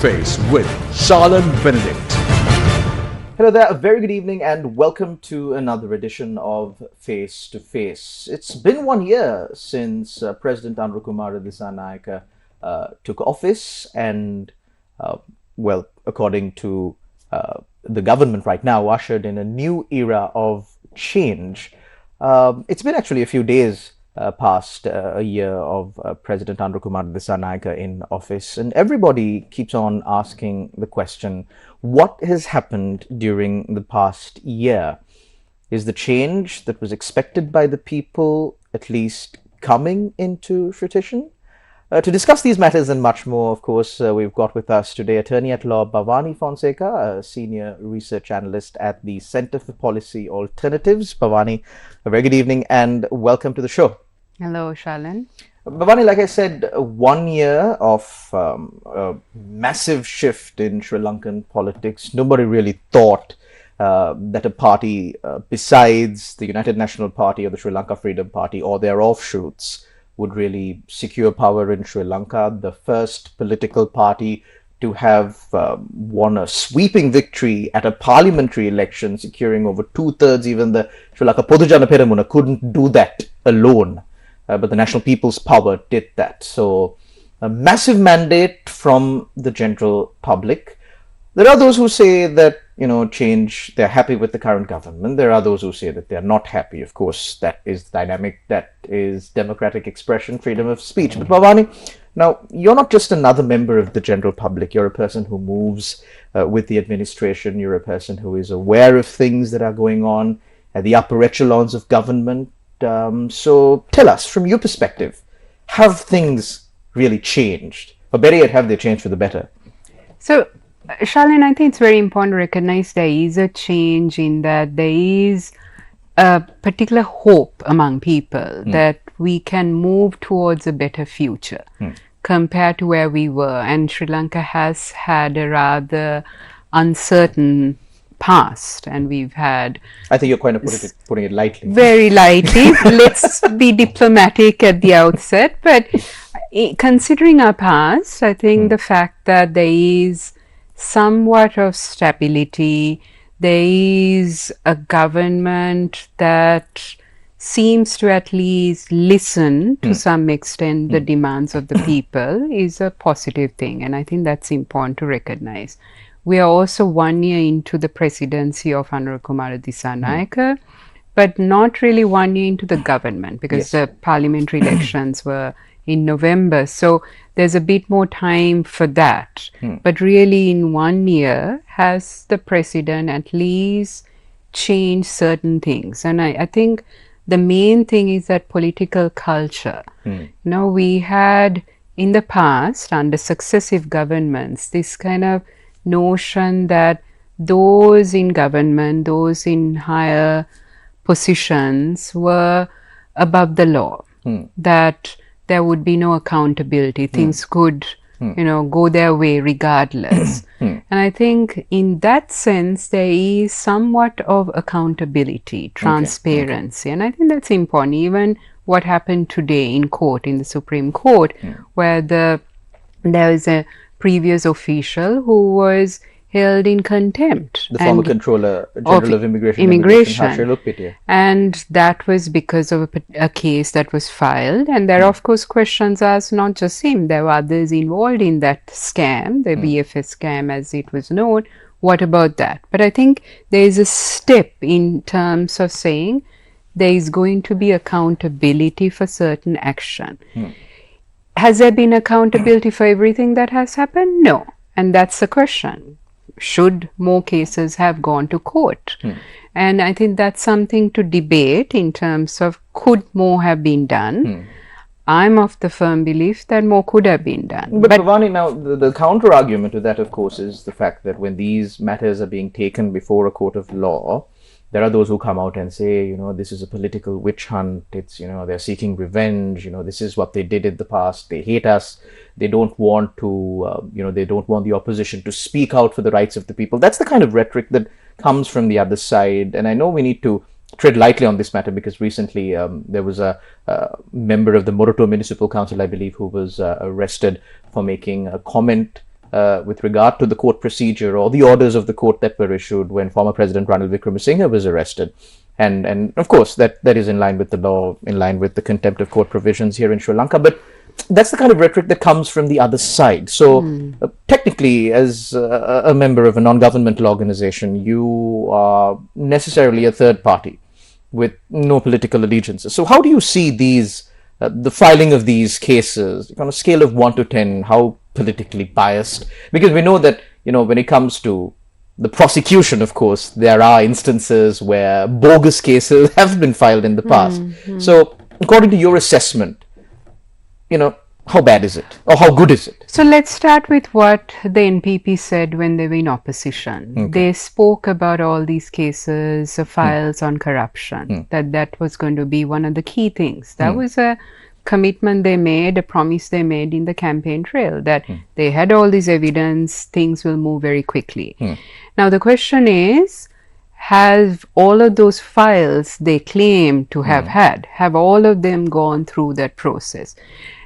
Face with Charlene Benedict. Hello there, a very good evening and welcome to another edition of Face to Face. It's been 1 year since President Kumara Dissanayake took office and, according to the government right now, ushered in a new era of change. It's been actually a few days past a year of President Kumara Dissanayake in office, and everybody keeps on asking the question, what has happened during the past year? Is the change that was expected by the people at least coming into fruition? To discuss these matters and much more, of course, we've got with us today Attorney at Law Bhavani Fonseka, a Senior Research Analyst at the Center for Policy Alternatives. Bhavani, a very good evening and welcome to the show. Hello, Charlene. Bhavani, like I said, 1 year of a massive shift in Sri Lankan politics. Nobody really thought that a party besides the United National Party or the Sri Lanka Freedom Party or their offshoots would really secure power in Sri Lanka. The first political party to have won a sweeping victory at a parliamentary election, securing over 2/3. Even the Sri Lanka Podujana Peramuna couldn't do that alone. But the National People's Power did that. So a massive mandate from the general public. There are those who say that, change, they're happy with the current government. There are those who say that they're not happy. Of course, that is dynamic. That is democratic expression, freedom of speech. But Bhavani, now, you're not just another member of the general public. You're a person who moves with the administration. You're a person who is aware of things that are going on at the upper echelons of government. So tell us, from your perspective, have things really changed? Or better yet, have they changed for the better? So, Charlene, I think it's very important to recognize there is a change in that there is a particular hope among people that we can move towards a better future compared to where we were. And Sri Lanka has had a rather uncertain past, and we've had, I think you're kind of putting it lightly. Very lightly. Let's be diplomatic at the outset. But considering our past, I think the fact that there is somewhat of stability, there is a government that seems to at least listen to some extent the demands of the people is a positive thing. And I think that's important to recognize. We are also 1 year into the presidency of Kumara Dissanayake, but not really 1 year into the government, because the parliamentary elections were in November. So there's a bit more time for that. But really in 1 year, has the president at least changed certain things? And I think the main thing is that political culture. We had in the past, under successive governments, this kind of notion that those in government, those in higher positions were above the law, that there would be no accountability. Things could, go their way regardless. And I think in that sense, there is somewhat of accountability, transparency. And I think that's important. Even what happened today in court, in the Supreme Court, where there is a previous official who was held in contempt. The former Controller General of Immigration. And that was because of a case that was filed. And there are, of course, questions asked, not just him. There were others involved in that scam, the BFS scam as it was known. What about that? But I think there is a step in terms of saying there is going to be accountability for certain action. Has there been accountability for everything that has happened? No. And that's the question. Should more cases have gone to court? And I think that's something to debate in terms of could more have been done. I'm of the firm belief that more could have been done. But Bhavani, now the counter argument to that, of course, is the fact that when these matters are being taken before a court of law, there are those who come out and say, this is a political witch hunt. It's, they're seeking revenge. This is what they did in the past. They hate us. They don't want to, they don't want the opposition to speak out for the rights of the people. That's the kind of rhetoric that comes from the other side. And I know we need to tread lightly on this matter because recently there was a member of the Moroto Municipal Council, I believe, who was arrested for making a comment with regard to the court procedure or the orders of the court that were issued when former President Ranil Wickremesinghe was arrested. And of course, that is in line with the law, in line with the contempt of court provisions here in Sri Lanka. But that's the kind of rhetoric that comes from the other side. So technically, as a member of a non-governmental organization, you are necessarily a third party with no political allegiances. So how do you see these, the filing of these cases on a scale of 1 to 10, how politically biased? Because we know that, when it comes to the prosecution, of course, there are instances where bogus cases have been filed in the past. So according to your assessment, how bad is it or how good is it? So let's start with what the NPP said when they were in opposition. Okay. They spoke about all these cases, files on corruption, that was going to be one of the key things. That was a commitment they made, a promise they made in the campaign trail, that they had all this evidence, things will move very quickly. Now the question is, have all of those files they claim to have have all of them gone through that process?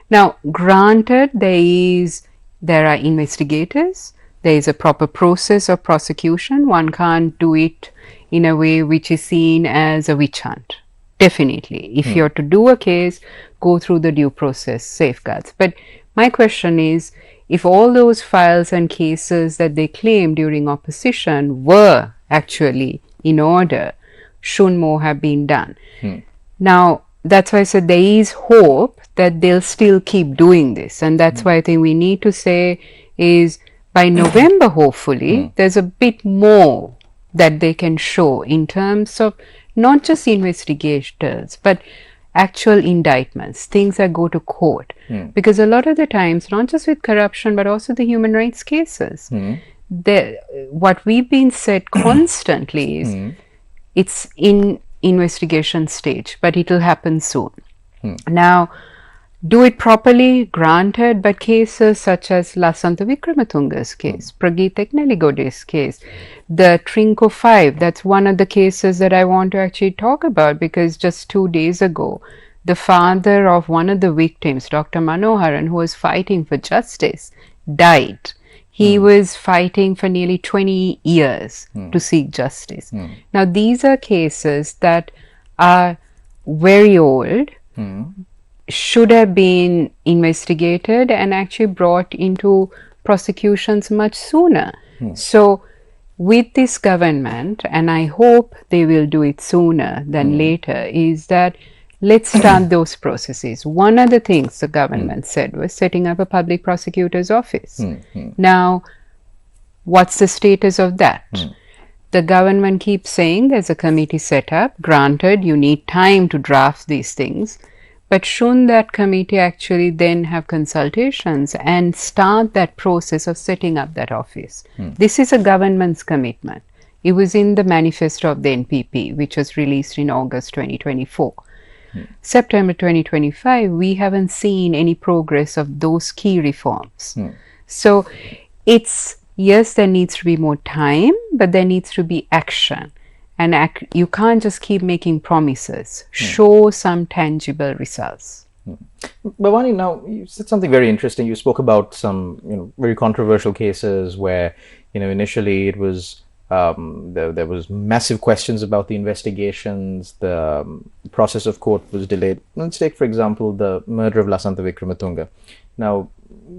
Now, granted, there are investigators, there is a proper process of prosecution. One can't do it in a way which is seen as a witch hunt. Definitely. If you're to do a case, go through the due process safeguards. But my question is, if all those files and cases that they claim during opposition were actually in order, should more have been done? Now, that's why I said there is hope that they'll still keep doing this. And that's why I think we need to say is by November, hopefully, there's a bit more that they can show in terms of not just investigators, but actual indictments, things that go to court. Because a lot of the times, not just with corruption, but also the human rights cases, what we've been said constantly is it's in investigation stage, but it will happen soon. Now, do it properly, granted, but cases such as Lasantha Wickrematunge's case, Prageet Ekneligode's case, the Trinco 5, that's one of the cases that I want to actually talk about, because just 2 days ago, the father of one of the victims, Dr. Manoharan, who was fighting for justice, died. He was fighting for nearly 20 years to seek justice. Now, these are cases that are very old, should have been investigated and actually brought into prosecutions much sooner. So, with this government, and I hope they will do it sooner than later, is that let's start those processes. One of the things the government said was setting up a public prosecutor's office. Now, what's the status of that? The government keeps saying there's a committee set up. Granted, you need time to draft these things. But shouldn't that committee actually then have consultations and start that process of setting up that office? This is a government's commitment. It was in the manifesto of the NPP, which was released in August 2024. September 2025, we haven't seen any progress of those key reforms. So it's, yes, there needs to be more time, but there needs to be action. And you can't just keep making promises. Show some tangible results. Bhavani, now you said something very interesting. You spoke about some, very controversial cases where, initially it was there was massive questions about the investigations. The process of court was delayed. Let's take, for example, the murder of Lasantha Wickrematunge. Now,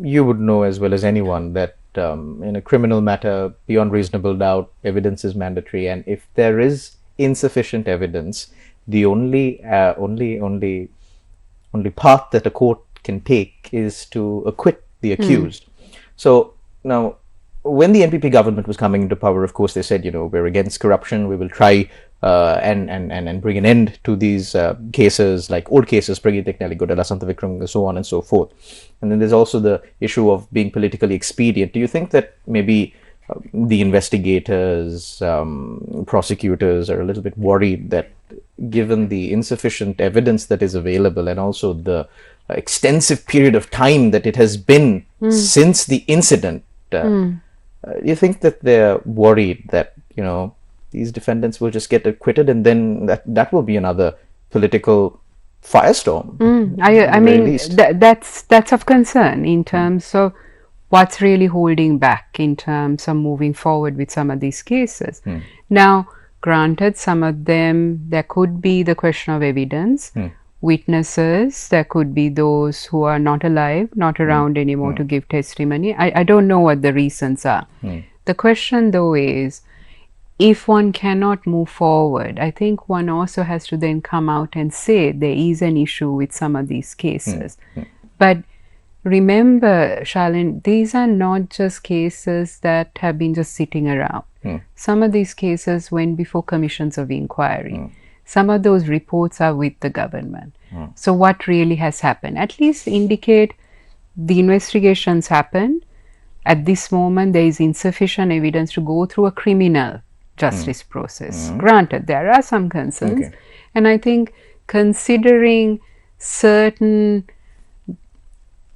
you would know as well as anyone that in a criminal matter, beyond reasonable doubt, evidence is mandatory, and if there is insufficient evidence, the only path that a court can take is to acquit the accused. So now, when the NPP government was coming into power, of course, they said, we're against corruption. We will try and bring an end to these cases, like old cases, Prageet Ekneligodhe, Lasantha Wickrematunge, so on and so forth. And then there's also the issue of being politically expedient. Do you think that maybe the investigators, prosecutors are a little bit worried that given the insufficient evidence that is available and also the extensive period of time that it has been since the incident, you think that they're worried that, these defendants will just get acquitted and then that will be another political firestorm? I mean, that's of concern in terms of what's really holding back in terms of moving forward with some of these cases. Now, granted, some of them, there could be the question of evidence, witnesses, there could be those who are not alive, not around anymore to give testimony. I don't know what the reasons are. The question though is, if one cannot move forward, I think one also has to then come out and say there is an issue with some of these cases. But remember, Shalin, these are not just cases that have been just sitting around. Some of these cases went before commissions of inquiry. Some of those reports are with the government. So what really has happened? At least indicate the investigations happened. At this moment, there is insufficient evidence to go through a criminal justice process. Granted, there are some concerns. And I think considering certain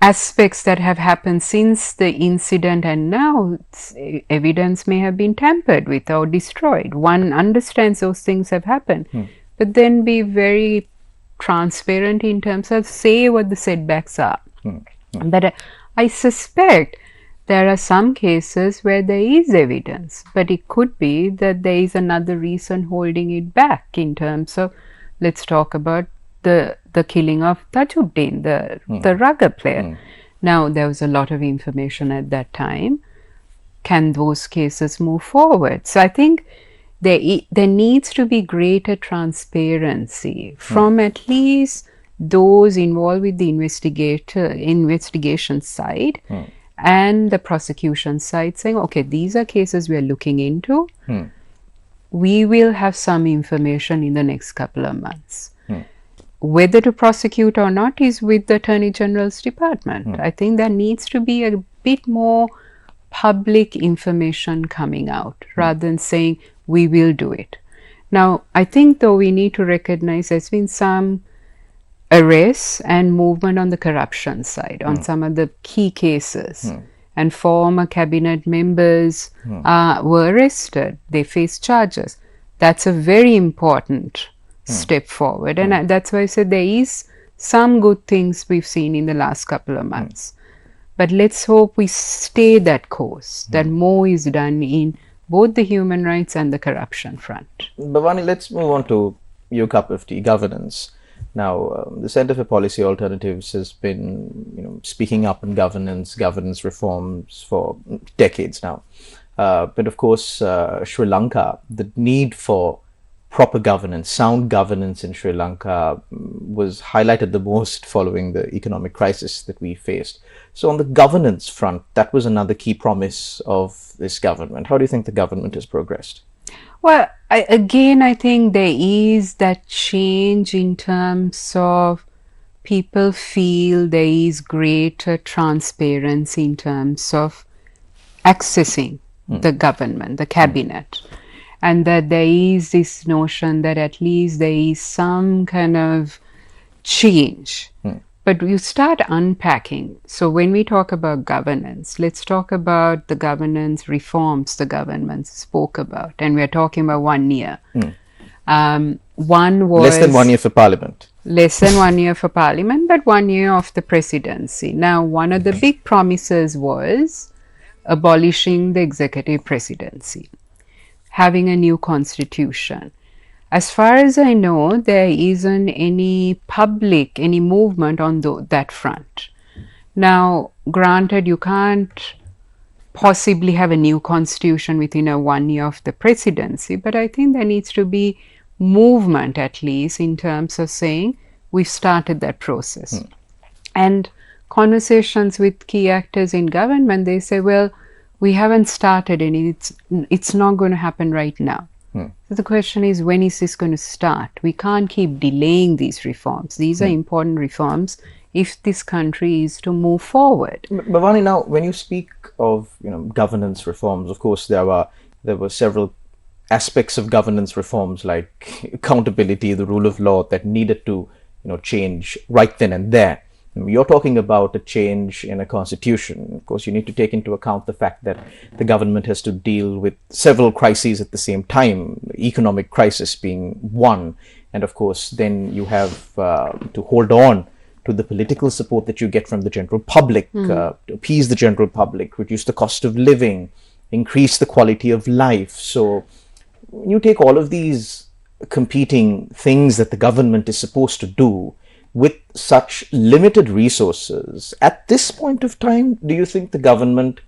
aspects that have happened since the incident and now, evidence may have been tampered with or destroyed. One understands those things have happened, but then be very transparent in terms of say what the setbacks are. But I suspect there are some cases where there is evidence, but it could be that there is another reason holding it back in terms of, let's talk about the killing of Tajuddin, the rugger player. Now, there was a lot of information at that time. Can those cases move forward? So I think there needs to be greater transparency from at least those involved with the investigation side and the prosecution side, saying, okay, these are cases we are looking into. We will have some information in the next couple of months. Whether to prosecute or not is with the Attorney General's department. I think there needs to be a bit more public information coming out rather than saying we will do it. Now, I think though we need to recognize there's been some arrests and movement on the corruption side on some of the key cases. And former cabinet members were arrested. They face charges. That's a very important step forward. And that's why I said there is some good things we've seen in the last couple of months. But let's hope we stay that course, that more is done in both the human rights and the corruption front. Bhavani, let's move on to your cup of tea, governance. Now, the Centre for Policy Alternatives has been, speaking up on governance reforms for decades now. But of course, Sri Lanka, the need for proper governance, sound governance in Sri Lanka was highlighted the most following the economic crisis that we faced. So on the governance front, that was another key promise of this government. How do you think the government has progressed? Well, I think there is that change in terms of people feel there is greater transparency in terms of accessing the government, the cabinet, and that there is this notion that at least there is some kind of change. But you start unpacking. So when we talk about governance, let's talk about the governance reforms the government spoke about. And we're talking about 1 year. One was... Less than 1 year for Parliament. Less than 1 year for Parliament, but 1 year of the presidency. Now, one of the big promises was abolishing the executive presidency, having a new constitution. As far as I know, there isn't any movement on that front. Now, granted, you can't possibly have a new constitution within a 1 year of the presidency, but I think there needs to be movement at least in terms of saying we've started that process. And conversations with key actors in government, they say, well, we haven't started any, it's not going to happen right now. So the question is, when is this going to start? We can't keep delaying these reforms. These are important reforms if this country is to move forward. Bhavani, now when you speak of governance reforms, of course there were several aspects of governance reforms like accountability, the rule of law that needed to change right then and there. You're talking about a change in a constitution. Of course, you need to take into account the fact that the government has to deal with several crises at the same time, economic crisis being one. And of course, then you have to hold on to the political support that you get from the general public, to appease the general public, reduce the cost of living, increase the quality of life. So you take all of these competing things that the government is supposed to do with such limited resources. At this point of time, do you think the government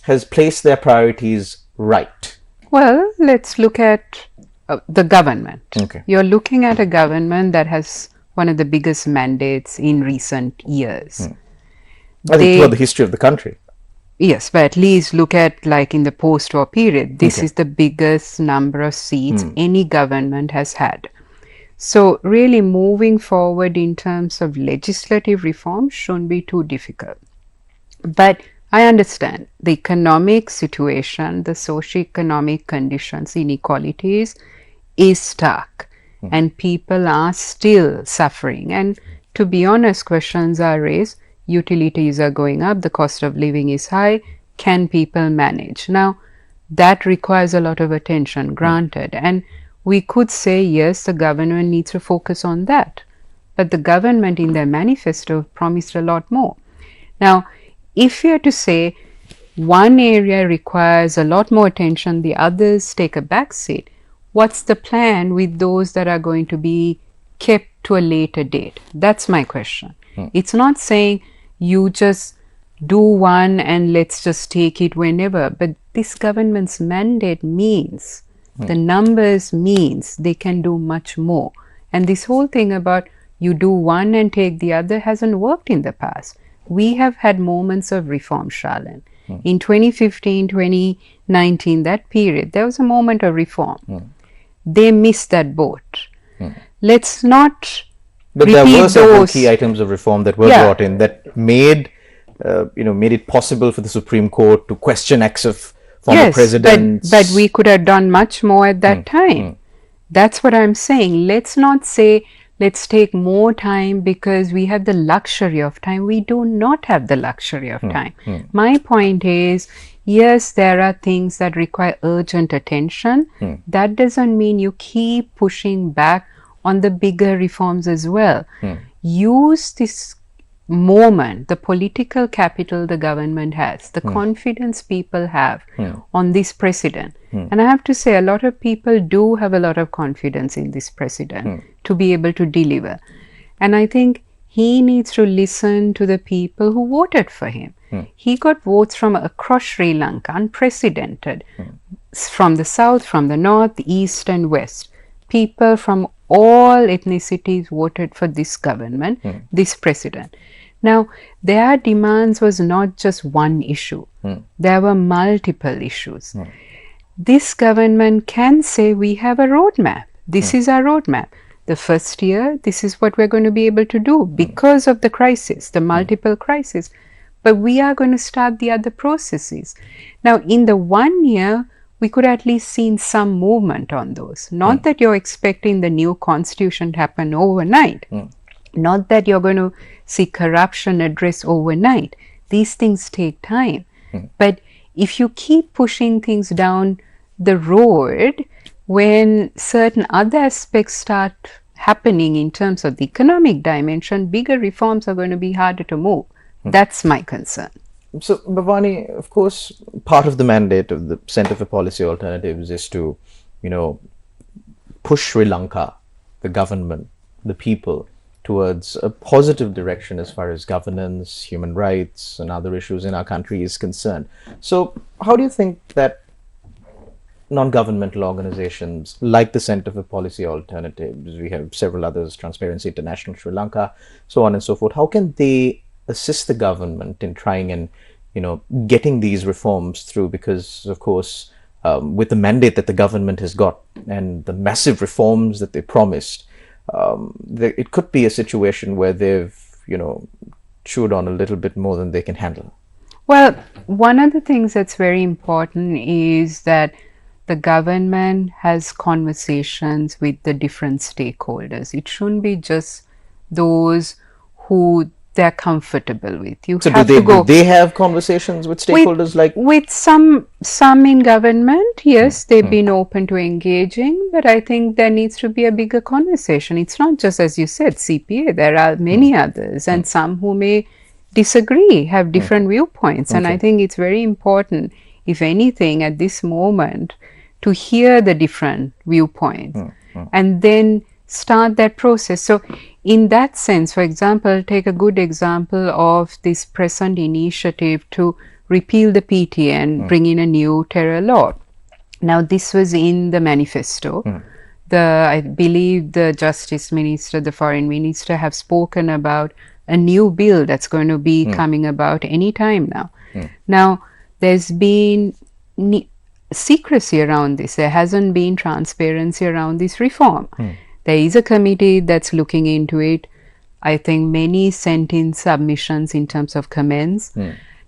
has placed their priorities right? Well, let's look at the government. Okay. You're looking at a government that has one of the biggest mandates in recent years. I think throughout the history of the country. Yes, but at least look at like in the post-war period, this is the biggest number of seats any government has had. So really moving forward in terms of legislative reform shouldn't be too difficult. But I understand the economic situation, the socio-economic conditions, inequalities is stark and people are still suffering. And to be honest, questions are raised. Utilities are going up, the cost of living is high, can people manage? Now, that requires a lot of attention, granted, and we could say, yes, the government needs to focus on that, but the government in their manifesto promised a lot more. Now, if you are to say one area requires a lot more attention, the others take a back seat, what's the plan with those that are going to be kept to a later date? That's my question. It's not saying you just do one and let's just take it whenever, but this government's mandate means, the numbers means they can do much more. And this whole thing about you do one and take the other hasn't worked in the past. We have had moments of reform, Shalan. In 2015, 2019, that period, there was a moment of reform. They missed that boat. Let's not But repeat there were several those key items of reform that were brought in that made it possible for the Supreme Court to question acts of former presidents. But we could have done much more at that time. That's what I'm saying. Let's not say let's take more time because we have the luxury of time. We do not have the luxury of time. My point is, yes, there are things that require urgent attention. That doesn't mean you keep pushing back on the bigger reforms as well. Use this moment, the political capital the government has, the confidence people have on this president. And I have to say, a lot of people do have a lot of confidence in this president to be able to deliver. And I think he needs to listen to the people who voted for him. He got votes from across Sri Lanka, unprecedented, from the south, from the north, east and west. People from all ethnicities voted for this government, this president. Now, their demands was not just one issue. There were multiple issues. This government can say we have a roadmap. This is our roadmap. The first year, this is what we're going to be able to do because of the crisis, the multiple crises. But we are going to start the other processes. Now, in the 1 year, we could at least seen some movement on those. Not that you're expecting the new constitution to happen overnight. Not that you're going to see corruption addressed overnight. These things take time. But if you keep pushing things down the road, when certain other aspects start happening in terms of the economic dimension, bigger reforms are going to be harder to move. That's my concern. So, Bhavani, of course, part of the mandate of the Centre for Policy Alternatives is to, push Sri Lanka, the government, the people, towards a positive direction as far as governance, human rights, and other issues in our country is concerned. So, how do you think that non-governmental organizations like the Centre for Policy Alternatives, we have several others, Transparency International Sri Lanka, so on and so forth, how can they assist the government in trying and getting these reforms through? Because of course with the mandate that the government has got and the massive reforms that they promised, it could be a situation where they've chewed on a little bit more than they can handle. Well, one of the things that's very important is that the government has conversations with the different stakeholders. It shouldn't be just those who they're comfortable with. You So have do to go. they have conversations with stakeholders With some in government, yes, they've been open to engaging, but I think there needs to be a bigger conversation. It's not just, as you said, CPA. There are many others, and some who may disagree, have different viewpoints, and I think it's very important, if anything, at this moment, to hear the different viewpoints and then start that process. So in that sense, for example, take a good example of this present initiative to repeal the PTA and bring in a new terror law. Now, this was in the manifesto. I believe the Justice Minister, the Foreign Minister have spoken about a new bill that's going to be coming about any time now. Now, there's been secrecy around this. There hasn't been transparency around this reform. There is a committee that's looking into it. I think many sent in submissions in terms of comments.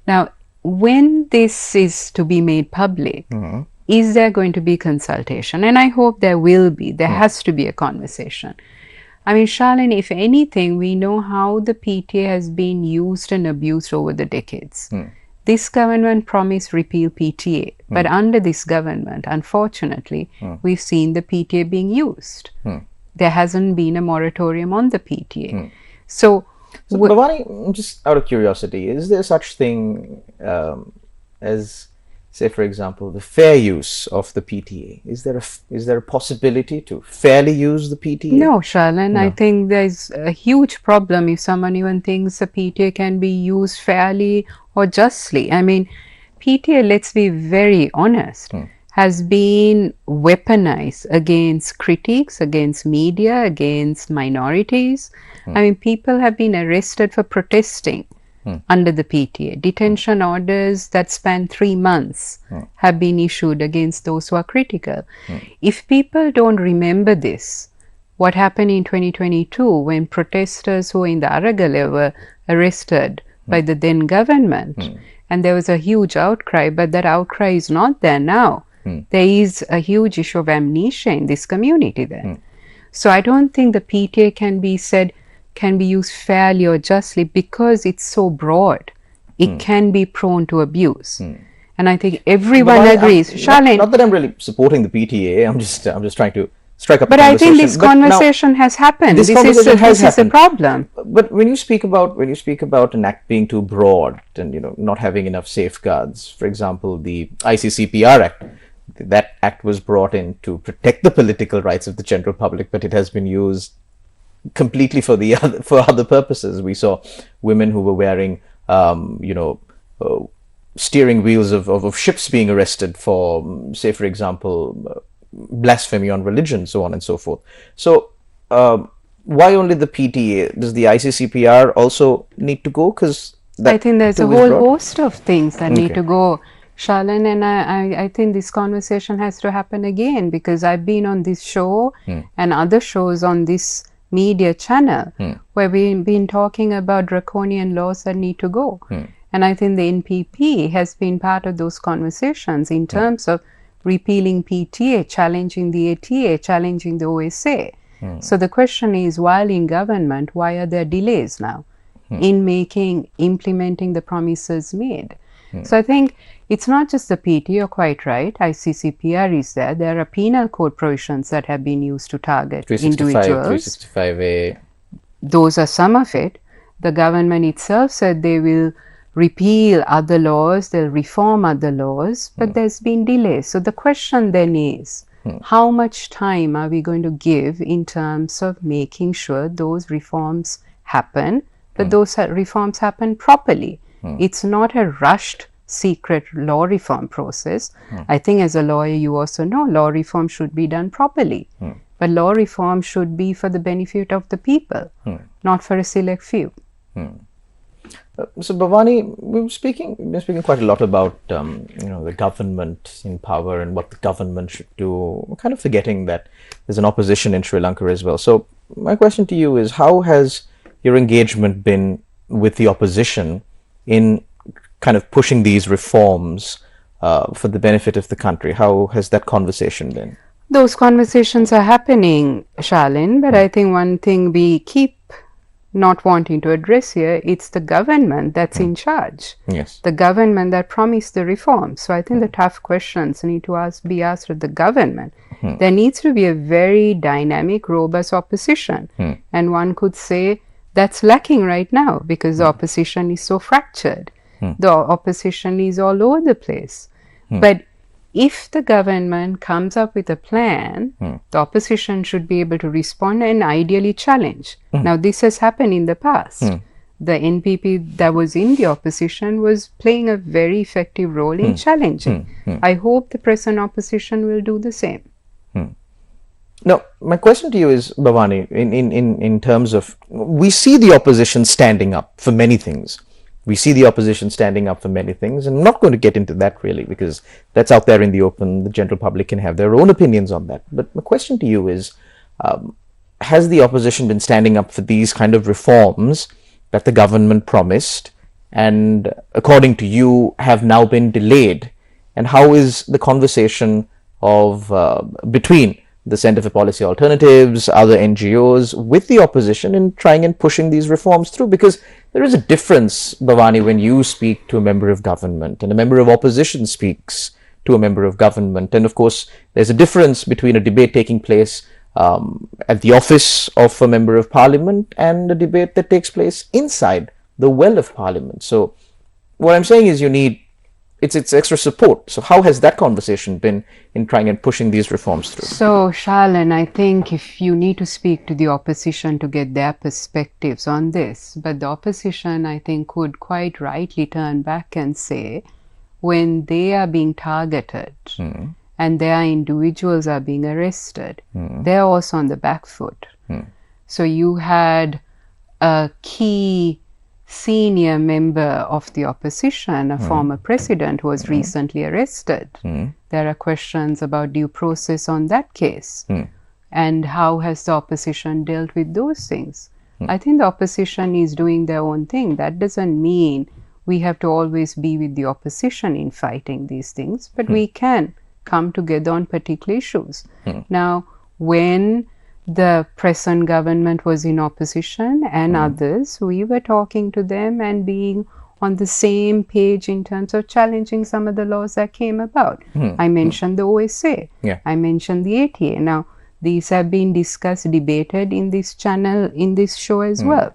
Now, when this is to be made public, is there going to be consultation? And I hope there will be. There has to be a conversation. I mean, Charlene, if anything, we know how the PTA has been used and abused over the decades. This government promised repeal PTA, but under this government, unfortunately, we've seen the PTA being used. There hasn't been a moratorium on the PTA. So Bhavani, just out of curiosity, is there such thing as, say, for example, the fair use of the PTA? Is there a possibility to fairly use the PTA? No, Charlene, I think there's a huge problem if someone even thinks the PTA can be used fairly or justly. I mean, PTA, let's be very honest, has been weaponized against critics, against media, against minorities. I mean, people have been arrested for protesting under the PTA. Detention orders that span 3 months have been issued against those who are critical. If people don't remember this, what happened in 2022 when protesters who were in the Aragale were arrested by the then government, and there was a huge outcry, but that outcry is not there now. There is a huge issue of amnesia in this community then. So I don't think the PTA can be used fairly or justly because it's so broad. It can be prone to abuse. And I think everyone agrees. Charlene, not that I'm really supporting the PTA. I'm just trying to strike up. But I think this conversation has happened. This is the problem. But when you speak about an act being too broad and not having enough safeguards, for example, the ICCPR Act. That act was brought in to protect the political rights of the general public, but it has been used completely for other purposes. We saw women who were wearing, steering wheels of ships being arrested for, say, for example, blasphemy on religion, so on and so forth. So, why only the PTA? Does the ICCPR also need to go? Because I think there's a whole host of things that need to go. Charlene, and I think this conversation has to happen again because I've been on this show and other shows on this media channel where we've been talking about draconian laws that need to go. And I think the NPP has been part of those conversations in terms of repealing PTA, challenging the ATA, challenging the OSA. So the question is, while in government, why are there delays now in implementing the promises made? So I think it's not just the PT, you're quite right. ICCPR is there. There are penal code provisions that have been used to target individuals. 365A. Those are some of it. The government itself said they will repeal other laws, they'll reform other laws, but there's been delays. So the question then is, how much time are we going to give in terms of making sure those reforms happen, but those reforms happen properly? It's not a rushed secret law reform process. I think as a lawyer you also know law reform should be done properly. But law reform should be for the benefit of the people, not for a select few. So Bhavani, we've been speaking quite a lot about the government in power and what the government should do. We're kind of forgetting that there's an opposition in Sri Lanka as well. So my question to you is, how has your engagement been with the opposition in kind of pushing these reforms for the benefit of the country? How has that conversation been? Those conversations are happening, Charlene, but I think one thing we keep not wanting to address here, it's the government that's in charge. Yes. The government that promised the reform. So I think the tough questions need to be asked of the government. There needs to be a very dynamic, robust opposition. And one could say that's lacking right now because the opposition is so fractured. The opposition is all over the place. But if the government comes up with a plan, the opposition should be able to respond and ideally challenge. Now, this has happened in the past. The NPP that was in the opposition was playing a very effective role in challenging. I hope the present opposition will do the same. Now, my question to you is, Bhavani, in terms of, we see the opposition standing up for many things. We see the opposition standing up for many things, and I'm not going to get into that really because that's out there in the open. The general public can have their own opinions on that. But my question to you is, has the opposition been standing up for these kind of reforms that the government promised and according to you have now been delayed? And how is the conversation of between the Centre for Policy Alternatives, other NGOs, with the opposition in trying and pushing these reforms through? Because there is a difference, Bhavani, when you speak to a member of government and a member of opposition speaks to a member of government. And of course, there's a difference between a debate taking place at the office of a member of parliament and a debate that takes place inside the well of parliament. So what I'm saying is you need it's extra support. So how has that conversation been in trying and pushing these reforms through? So, Shalan, I think if you need to speak to the opposition to get their perspectives on this, but the opposition, I think, could quite rightly turn back and say, when they are being targeted and their individuals are being arrested, they're also on the back foot. So you had a key senior member of the opposition, a former president who was recently arrested. There are questions about due process on that case. And how has the opposition dealt with those things? I think the opposition is doing their own thing. That doesn't mean we have to always be with the opposition in fighting these things, but we can come together on particular issues. Now, when the present government was in opposition and others, we were talking to them and being on the same page in terms of challenging some of the laws that came about. I mentioned the OSA. I mentioned the ATA. Now, these have been discussed, debated in this channel, in this show as well.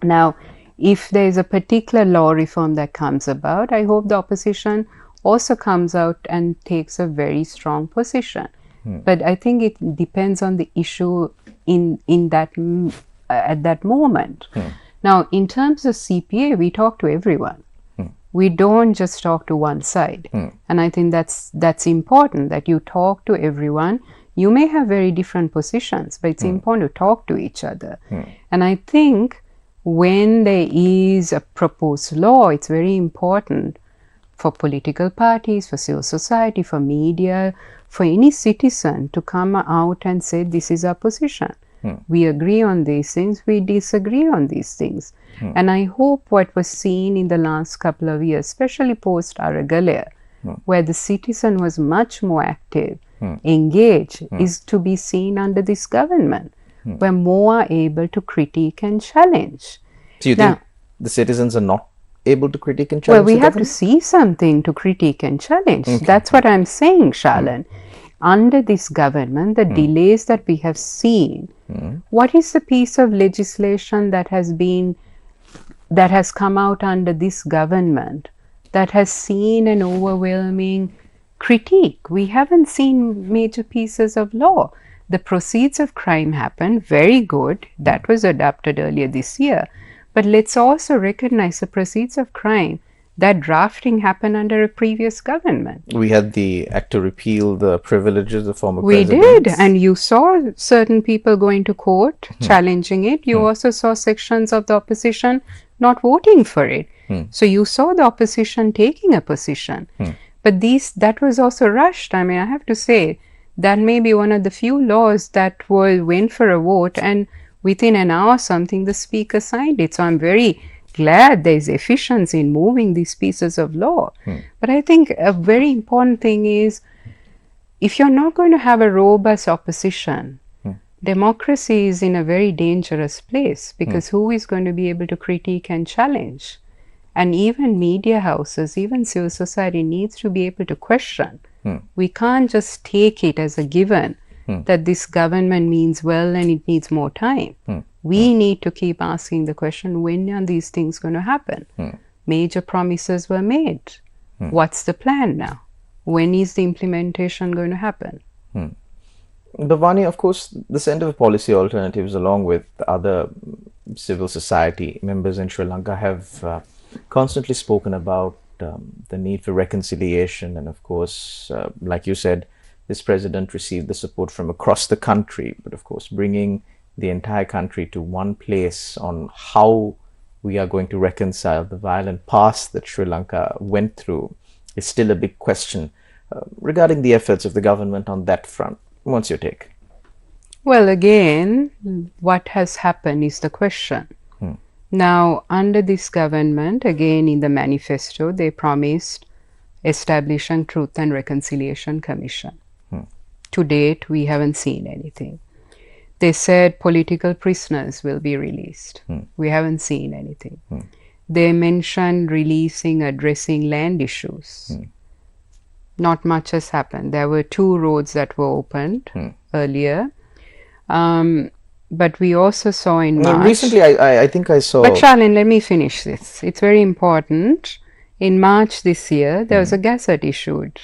Now, if there is a particular law reform that comes about, I hope the opposition also comes out and takes a very strong position. But I think it depends on the issue in that at that moment. Now, in terms of CPA, we talk to everyone. We don't just talk to one side. And I think that's important, that you talk to everyone. You may have very different positions, but it's important to talk to each other. And I think when there is a proposed law, it's very important for political parties, for civil society, for media, for any citizen to come out and say, this is our position. We agree on these things, we disagree on these things. And I hope what was seen in the last couple of years, especially post Aragalaya, where the citizen was much more active, engaged, is to be seen under this government, where more are able to critique and challenge. So you think the citizens are not able to critique and challenge? Well, we have to see something to critique and challenge. That's what I'm saying, Shalan. Under this government, the delays that we have seen, what is the piece of legislation that has come out under this government that has seen an overwhelming critique? We haven't seen major pieces of law. The proceeds of crime happened, very good. That was adopted earlier this year. But let's also recognize the proceeds of crime. That drafting happened under a previous government. We had the act to repeal the privileges of former presidents. We did, and you saw certain people going to court challenging it. You also saw sections of the opposition not voting for it. So you saw the opposition taking a position. But that was also rushed. I mean, I have to say, that may be one of the few laws that went for a vote, and within an hour something, the speaker signed it. So I'm very glad there is efficiency in moving these pieces of law. But I think a very important thing is, if you're not going to have a robust opposition, democracy is in a very dangerous place because who is going to be able to critique and challenge? And even media houses, even civil society needs to be able to question. We can't just take it as a given that this government means well and it needs more time. We need to keep asking the question, when are these things going to happen? Major promises were made. What's the plan now? When is the implementation going to happen? Bhavani, of course, the Centre for Policy Alternatives, along with other civil society members in Sri Lanka, have constantly spoken about the need for reconciliation. And of course, like you said, this president received the support from across the country, but of course, bringing the entire country to one place on how we are going to reconcile the violent past that Sri Lanka went through is still a big question. Regarding the efforts of the government on that front, what's your take? Well, again, what has happened is the question. Now, under this government, again in the manifesto, they promised establishing Truth and Reconciliation Commission. To date, we haven't seen anything. They said political prisoners will be released. We haven't seen anything. They mentioned addressing land issues. Not much has happened. There were 2 roads that were opened earlier. But we also saw in March. Recently, I think I saw. But Shalin, let me finish this. It's very important. In March this year, there was a gazette issued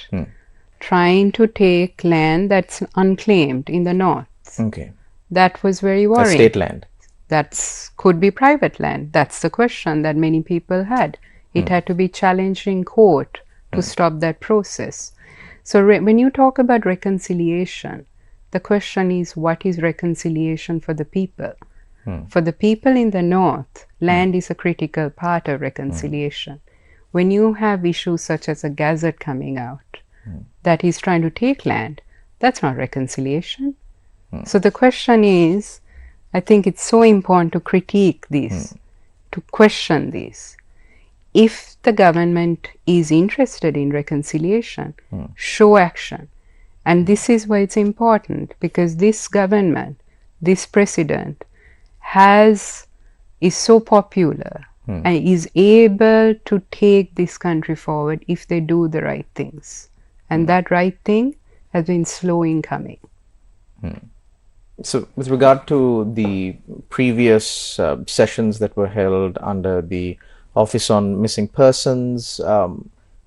trying to take land that's unclaimed in the north. Okay. That was very worrying. State land. That could be private land. That's the question that many people had. It had to be challenged in court to stop that process. So when you talk about reconciliation, the question is, what is reconciliation for the people? For the people in the north, land is a critical part of reconciliation. When you have issues such as a gazette coming out that is trying to take land, that's not reconciliation. So the question is, I think it's so important to critique this, to question this. If the government is interested in reconciliation, show action. And this is why it's important, because this government, this president is so popular and is able to take this country forward if they do the right things. And that right thing has been slow in coming. So with regard to the previous sessions that were held under the Office on Missing Persons,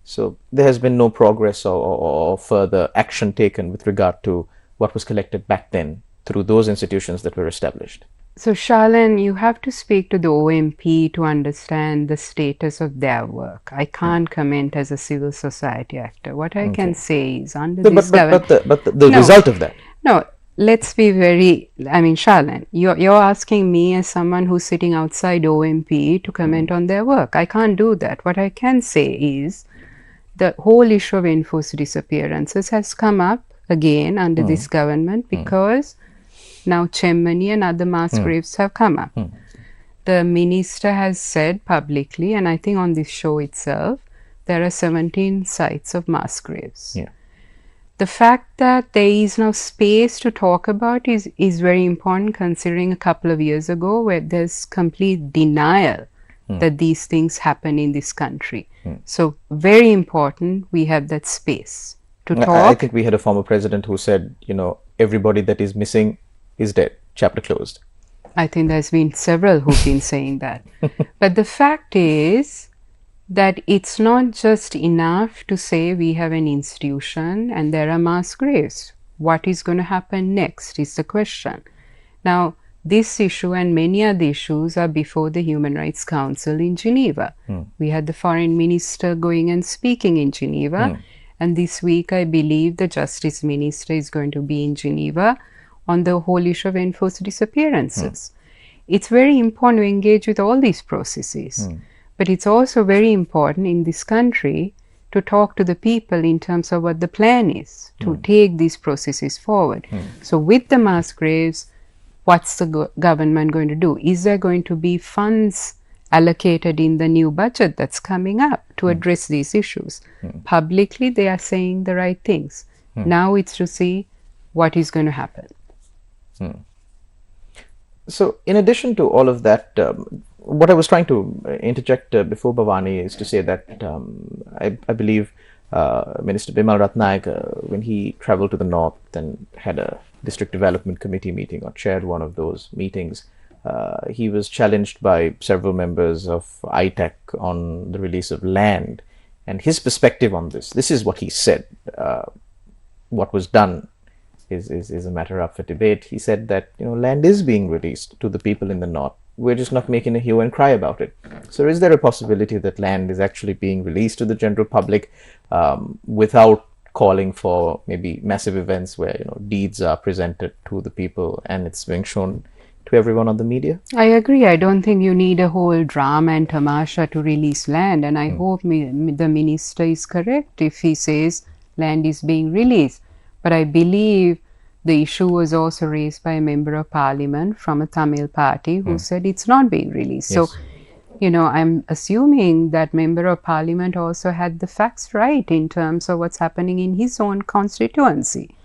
so there has been no progress or further action taken with regard to what was collected back then through those institutions that were established. So Shalin, you have to speak to the OMP to understand the status of their work. I can't comment as a civil society actor. What I can say is under this government... But the result of that? No, let's be very... I mean, Shalin, you're asking me as someone who's sitting outside OMP to comment on their work. I can't do that. What I can say is the whole issue of enforced disappearances has come up again under this government because now Chemmani and other mass graves have come up. The minister has said publicly, and I think on this show itself, there are 17 sites of mass graves. The fact that there is now space to talk about is very important, considering a couple of years ago where there's complete denial that these things happen in this country. So very important we have that space to talk. I think we had a former president who said, you know, everybody that is missing is dead, chapter closed. I think there's been several who've been saying that. But the fact is that it's not just enough to say we have an institution and there are mass graves. What is going to happen next is the question. Now, this issue and many other issues are before the Human Rights Council in Geneva. We had the foreign minister going and speaking in Geneva. And this week, I believe the justice minister is going to be in Geneva on the whole issue of enforced disappearances. It's very important to engage with all these processes. But it's also very important in this country to talk to the people in terms of what the plan is to take these processes forward. So with the mass graves, what's the government going to do? Is there going to be funds allocated in the new budget that's coming up to address these issues? Publicly, they are saying the right things. Now it's to see what is going to happen. So, in addition to all of that, what I was trying to interject before Bhavani is to say that I believe Minister Bimal Ratnaik, when he traveled to the north and had a district development committee meeting or chaired one of those meetings, he was challenged by several members of ITEC on the release of land. And his perspective on this is what he said. What was done is a matter up for debate. He said that land is being released to the people in the north. We're just not making a hue and cry about it. So is there a possibility that land is actually being released to the general public without calling for maybe massive events where deeds are presented to the people and it's being shown to everyone on the media? I agree. I don't think you need a whole drama and tamasha to release land, and I hope the minister is correct if he says land is being released. But I believe the issue was also raised by a member of parliament from a Tamil party who said it's not being released. Yes. So, I'm assuming that member of parliament also had the facts right in terms of what's happening in his own constituency.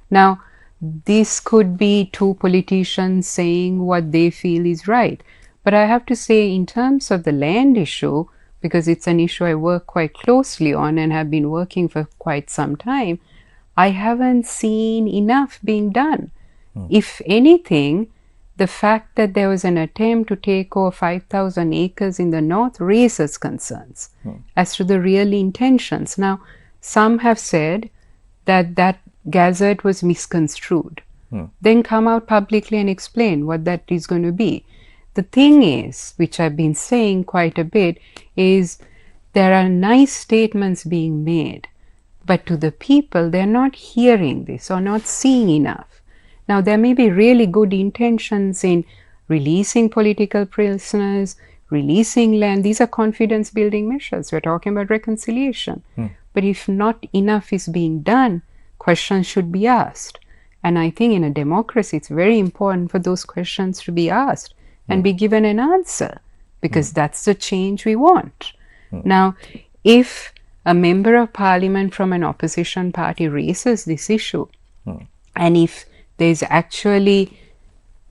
Now, this could be two politicians saying what they feel is right. But I have to say, in terms of the land issue, because it's an issue I work quite closely on and have been working for quite some time, I haven't seen enough being done. If anything, the fact that there was an attempt to take over 5,000 acres in the north raises concerns as to the real intentions. Now, some have said that that gazette was misconstrued. Then come out publicly and explain what that is going to be. The thing is, which I've been saying quite a bit, is there are nice statements being made, but to the people, they're not hearing this or not seeing enough. Now, there may be really good intentions in releasing political prisoners, releasing land. These are confidence building measures. We're talking about reconciliation. But if not enough is being done, questions should be asked. And I think in a democracy, it's very important for those questions to be asked and be given an answer, because that's the change we want. Now, if a member of parliament from an opposition party raises this issue, and if there's actually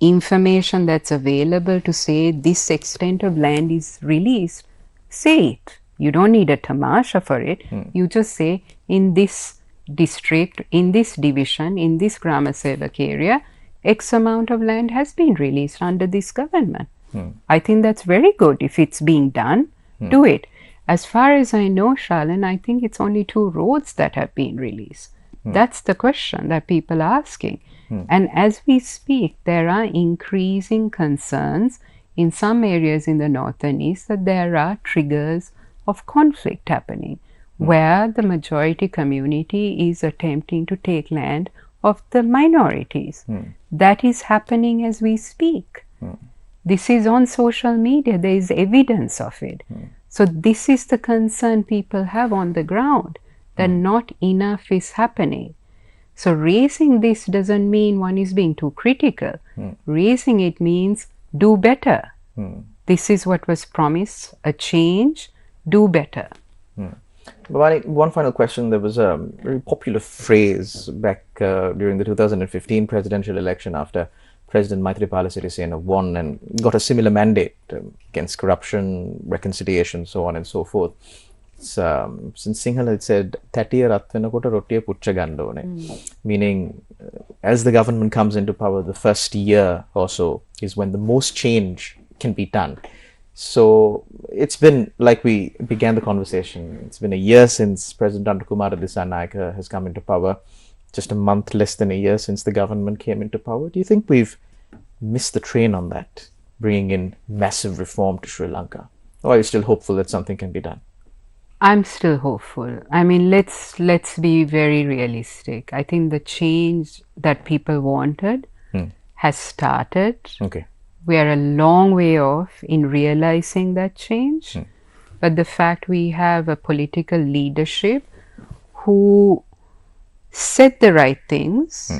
information that's available to say this extent of land is released, say it. You don't need a tamasha for it. You just say, in this district, in this division, in this Grama Sevak area, X amount of land has been released under this government. I think that's very good. If it's being done, do it. As far as I know, Shalan, I think it's only 2 roads that have been released. That's the question that people are asking. And as we speak, there are increasing concerns in some areas in the north and east that there are triggers of conflict happening, where the majority community is attempting to take land of the minorities. That is happening as we speak. This is on social media. There is evidence of it. So this is the concern people have on the ground, that not enough is happening. So raising this doesn't mean one is being too critical. Raising it means do better. This is what was promised, a change, do better. Bhavani, one final question. There was a very popular phrase back during the 2015 presidential election after President Maithripala Sirisena won and got a similar mandate against corruption, reconciliation, so on and so forth. Since Sinhala it said, "Thatiya ratwenakota rotiya puchcha ganna one," meaning as the government comes into power, the first year or so is when the most change can be done. So it's been, like we began the conversation, it's been a year since President Antakumara Dissanayake has come into power, just a month less than a year since the government came into power. Do you think we've missed the train on that, bringing in massive reform to Sri Lanka? Or are you still hopeful that something can be done? I'm still hopeful. I mean, let's be very realistic. I think the change that people wanted has started. Okay. We are a long way off in realizing that change. But the fact we have a political leadership who said the right things,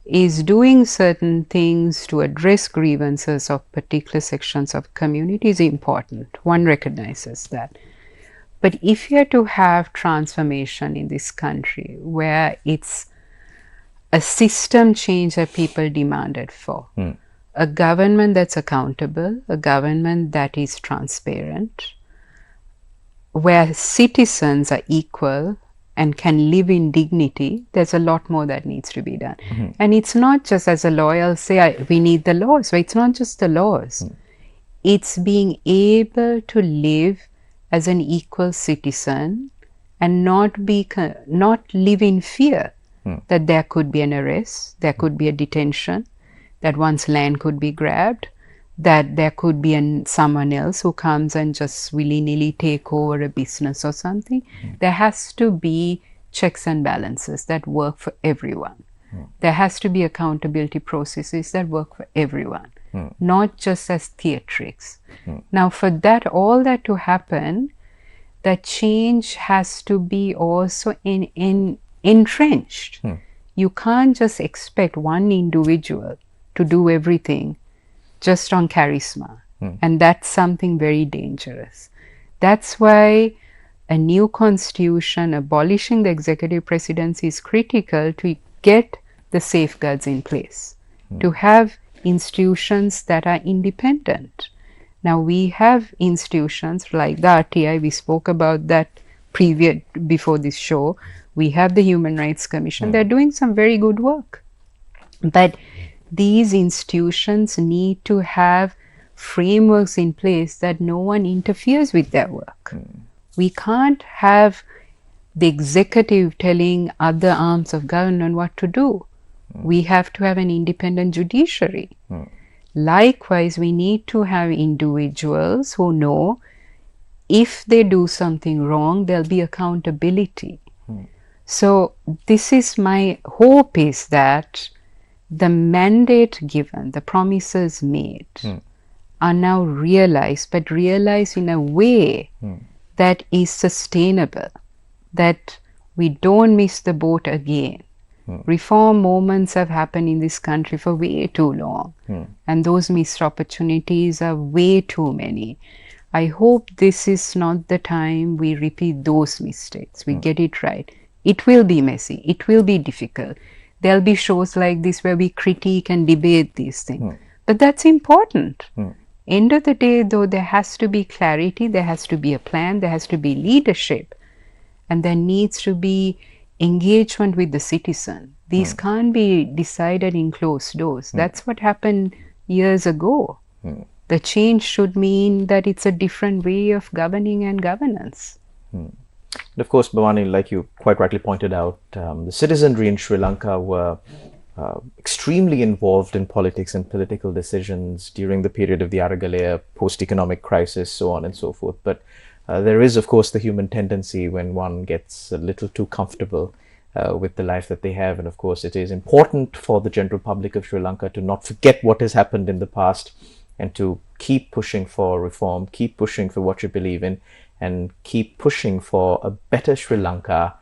is doing certain things to address grievances of particular sections of community is important. One recognizes that. But if you are to have transformation in this country where it's a system change that people demanded for, a government that's accountable, a government that is transparent, where citizens are equal and can live in dignity, there's a lot more that needs to be done. And it's not just, as a lawyer, I'll say we need the laws. So it's not just the laws. It's being able to live as an equal citizen and not live in fear that there could be an arrest, there could be a detention, that one's land could be grabbed, that there could be someone else who comes and just willy-nilly take over a business or something. There has to be checks and balances that work for everyone. There has to be accountability processes that work for everyone, not just as theatrics. Now, for that, all that to happen, that change has to be also entrenched. You can't just expect one individual to do everything just on charisma. And that's something very dangerous. That's why a new constitution abolishing the executive presidency is critical to get the safeguards in place, to have institutions that are independent. Now we have institutions like the RTI, we spoke about that before this show. We have the Human Rights Commission, they're doing some very good work. But these institutions need to have frameworks in place that no one interferes with their work. We can't have the executive telling other arms of government what to do. We have to have an independent judiciary. Likewise, we need to have individuals who know if they do something wrong, there'll be accountability. So this is my hope, is that the mandate given, the promises made are now realized, but realized in a way that is sustainable, that we don't miss the boat again. Reform moments have happened in this country for way too long, and those missed opportunities are way too many. I hope this is not the time we repeat those mistakes. We get it right. It will be messy. It will be difficult. There'll be shows like this where we critique and debate these things. But that's important. End of the day, though, there has to be clarity, there has to be a plan, there has to be leadership, and there needs to be engagement with the citizen. These can't be decided in closed doors. That's what happened years ago. The change should mean that it's a different way of governing and governance. And of course, Bhavani, like you quite rightly pointed out, the citizenry in Sri Lanka were extremely involved in politics and political decisions during the period of the Aragalaya post-economic crisis, so on and so forth. But there is, of course, the human tendency when one gets a little too comfortable with the life that they have. And of course, it is important for the general public of Sri Lanka to not forget what has happened in the past and to keep pushing for reform, keep pushing for what you believe in, and keep pushing for a better Sri Lanka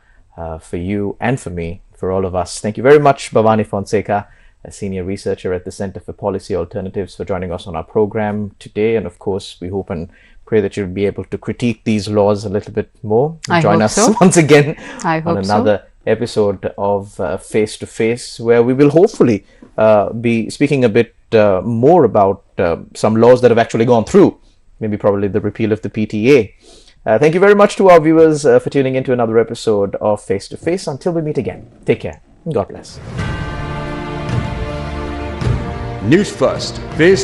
for you and for me, for all of us. Thank you very much, Bhavani Fonseka, a senior researcher at the Center for Policy Alternatives, for joining us on our program today. And of course, we hope and pray that you'll be able to critique these laws a little bit more. Join us once again on another episode of Face to Face, where we will hopefully be speaking a bit more about some laws that have actually gone through, maybe probably the repeal of the PTA. Thank you very much to our viewers for tuning into another episode of Face to Face. Until we meet again, take care and God bless. Newsfirst, Face